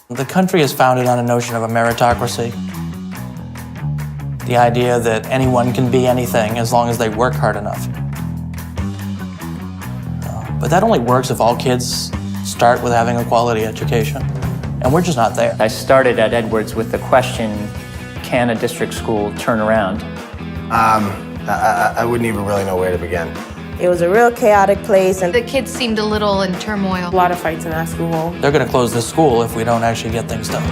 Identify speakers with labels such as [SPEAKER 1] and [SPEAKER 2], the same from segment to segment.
[SPEAKER 1] The country is founded on a notion of a meritocracy. The idea that anyone can be anything as long as they work hard enough. But that only works if all kids start with having a quality education. And we're just not there.
[SPEAKER 2] I started at Edwards with the question, can a district school turn around?
[SPEAKER 3] I wouldn't even really know where to begin.
[SPEAKER 4] It was a real chaotic place, and
[SPEAKER 5] the kids seemed a little in turmoil.
[SPEAKER 6] A lot of fights in our school.
[SPEAKER 1] They're going to close this school if we don't actually get things done.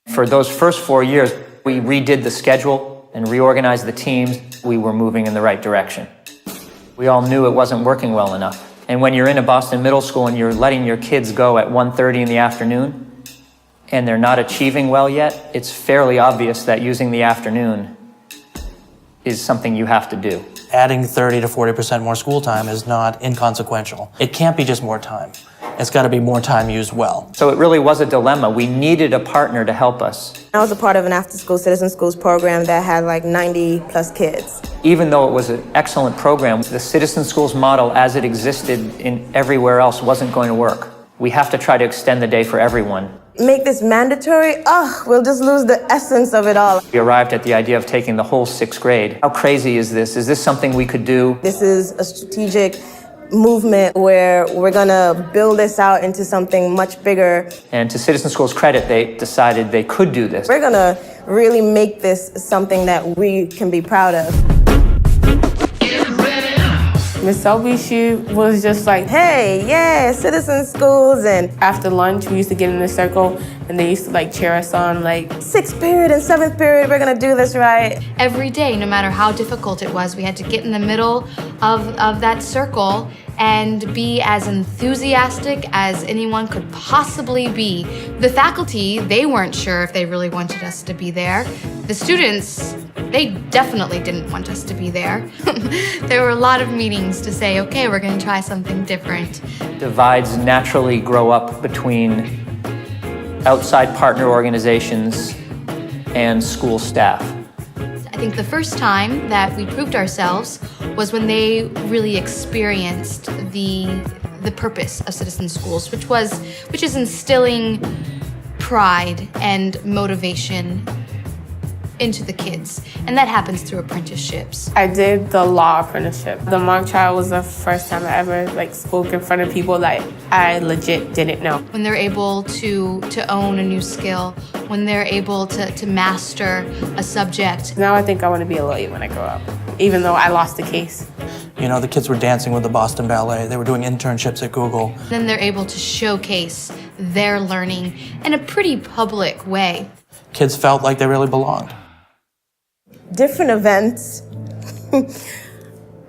[SPEAKER 2] For those first 4 years, we redid the schedule and reorganized the teams. We were moving in the right direction. We all knew it wasn't working well enough. And when you're in a Boston middle school and you're letting your kids go at 1:30 in the afternoon and they're not achieving well yet, it's fairly obvious that using the afternoon is something you have to do.
[SPEAKER 1] Adding 30 to 40% more school time is not inconsequential. It can't be just more time. It's got to be more time used well.
[SPEAKER 2] So it really was a dilemma. We needed a partner to help us.
[SPEAKER 4] I was a part of an after-school citizen schools program that had like 90 plus kids.
[SPEAKER 2] Even though it was an excellent program, the citizen schools model as it existed in everywhere else wasn't going to work. We have to try to extend the day for everyone.
[SPEAKER 4] Make this mandatory? We'll just lose the essence of it all.
[SPEAKER 2] We arrived at the idea of taking the whole 6th grade. How crazy is this? Is this something we could do?
[SPEAKER 4] This is a strategic movement where we're gonna build this out into something much bigger.
[SPEAKER 2] And to Citizen Schools' credit, they decided they could do this.
[SPEAKER 4] We're gonna really make this something that we can be proud of.
[SPEAKER 6] Miss Selby, she was just like,
[SPEAKER 4] Hey, yeah, citizen schools, and
[SPEAKER 6] after lunch, we used to get in a circle and they used to like cheer us on, like,
[SPEAKER 4] 6th period and 7th period, we're gonna do this right.
[SPEAKER 5] Every day, no matter how difficult it was, we had to get in the middle of that circle and be as enthusiastic as anyone could possibly be. The faculty, they weren't sure if they really wanted us to be there. The students, they definitely didn't want us to be there. There were a lot of meetings to say, okay, we're gonna try something different.
[SPEAKER 2] Divides naturally grow up between outside partner organizations and school staff.
[SPEAKER 5] I think the first time that we proved ourselves was when they really experienced the purpose of citizen schools, which is instilling pride and motivation into the kids, and that happens through apprenticeships.
[SPEAKER 6] I did the law apprenticeship. The mock trial was the first time I ever like spoke in front of people that I legit didn't know.
[SPEAKER 5] When they're able to own a new skill, when they're able to master a subject.
[SPEAKER 6] Now I think I want to be a lawyer when I grow up, even though I lost the case.
[SPEAKER 1] You know, the kids were dancing with the Boston Ballet. They were doing internships at Google.
[SPEAKER 5] Then they're able to showcase their learning in a pretty public way.
[SPEAKER 1] Kids felt like they really belonged.
[SPEAKER 4] Different events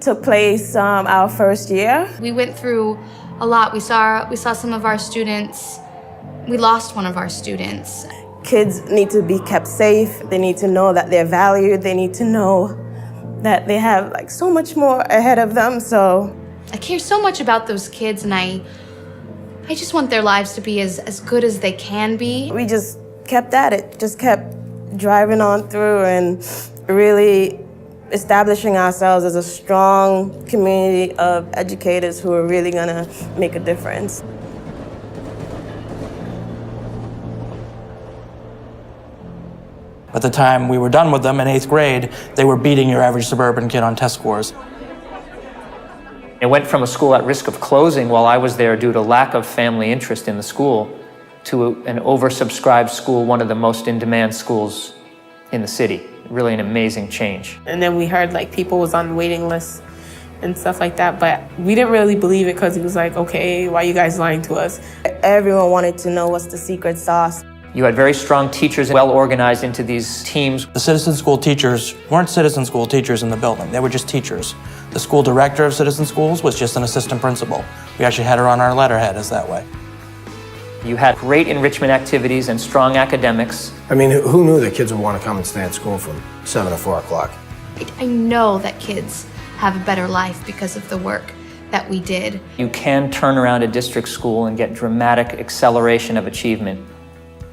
[SPEAKER 4] took place our first year.
[SPEAKER 5] We went through a lot. We saw some of our students. We lost one of our students.
[SPEAKER 4] Kids need to be kept safe. They need to know that they're valued. They need to know that they have like so much more ahead of them. So
[SPEAKER 5] I care so much about those kids, and I just want their lives to be as good as they can be.
[SPEAKER 4] we just kept at it, just kept driving on through and really establishing ourselves as a strong community of educators who are really gonna make a difference.
[SPEAKER 1] By the time we were done with them in 8th grade, they were beating your average suburban kid on test scores.
[SPEAKER 2] It went from a school at risk of closing while I was there due to lack of family interest in the school to an oversubscribed school, one of the most in-demand schools in the city. Really an amazing change.
[SPEAKER 6] And then we heard like people was on the waiting list and stuff like that, but we didn't really believe it because it was like, okay, why are you guys lying to us?
[SPEAKER 4] Everyone wanted to know what's the secret sauce.
[SPEAKER 2] You had very strong teachers, well organized into these teams.
[SPEAKER 1] The citizen school teachers weren't citizen school teachers in the building. They were just teachers. The school director of citizen schools was just an assistant principal. We actually had her on our letterhead as that way.
[SPEAKER 2] You had great enrichment activities and strong academics.
[SPEAKER 3] I mean, who knew that kids would want to come and stay at school from 7 to 4 o'clock?
[SPEAKER 5] I know that kids have a better life because of the work that we did.
[SPEAKER 2] You can turn around a district school and get dramatic acceleration of achievement,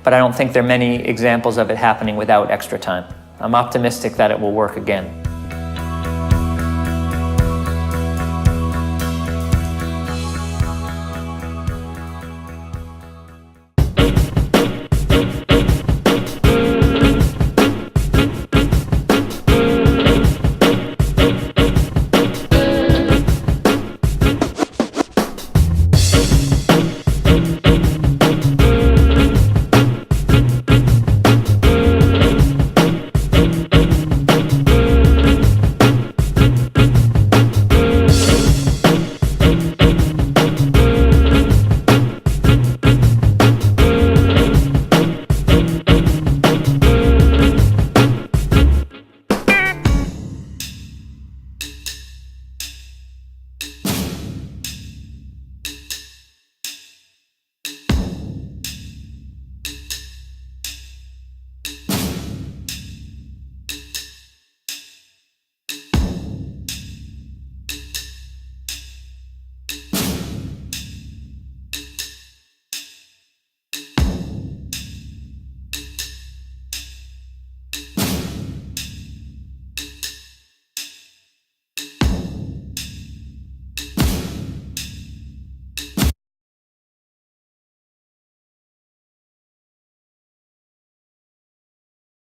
[SPEAKER 2] but I don't think there are many examples of it happening without extra time. I'm optimistic that it will work again.